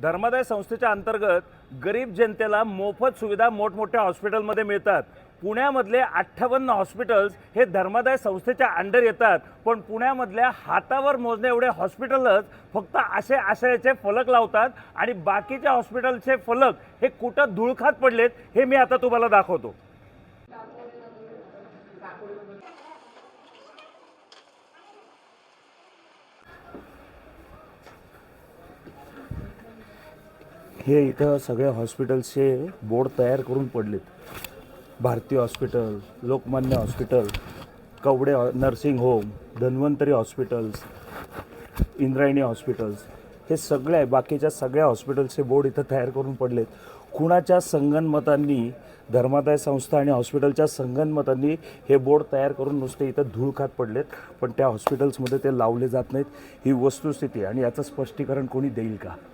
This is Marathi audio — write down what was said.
धर्मादाय संस्थेच्या अंतर्गत गरीब जनतेला मोफत सुविधा मोठमोठ्या हॉस्पिटलमध्ये मिळतात। पुण्यामधले 58 हॉस्पिटल्स हे धर्मादाय संस्थेच्या अंडर येतात, पण पुण्यामधल्या हातावर मोजणे एवढे हॉस्पिटलच फक्त असे आशयाचे फलक लावतात आणि बाकीच्या हॉस्पिटलचे फलक हे कुठं धुळखात पडलेत हे मी आता तुम्हाला दाखवतो। हे इथं सगळ्या हॉस्पिटल्सचे बोर्ड तयार करून पडलेत। Bharati hospital, Lokmanya hospital, Kawade nursing home, Dhanvantari hospitals, Indrayani hospitals, हे सगळे बाकीच्या सगळ्या हॉस्पिटल्सचे बोर्ड इथं तयार करून पडलेत। कुणाच्या संगनमतांनी, धर्मादाय संस्था आणि हॉस्पिटलच्या संगनमतांनी हे बोर्ड तयार करून नुसते इथं धूळ खात पडलेत, पण त्या हॉस्पिटल्समध्ये ते लावले जात नाहीत। ही वस्तुस्थिती आणि याचं स्पष्टीकरण कोणी देईल का?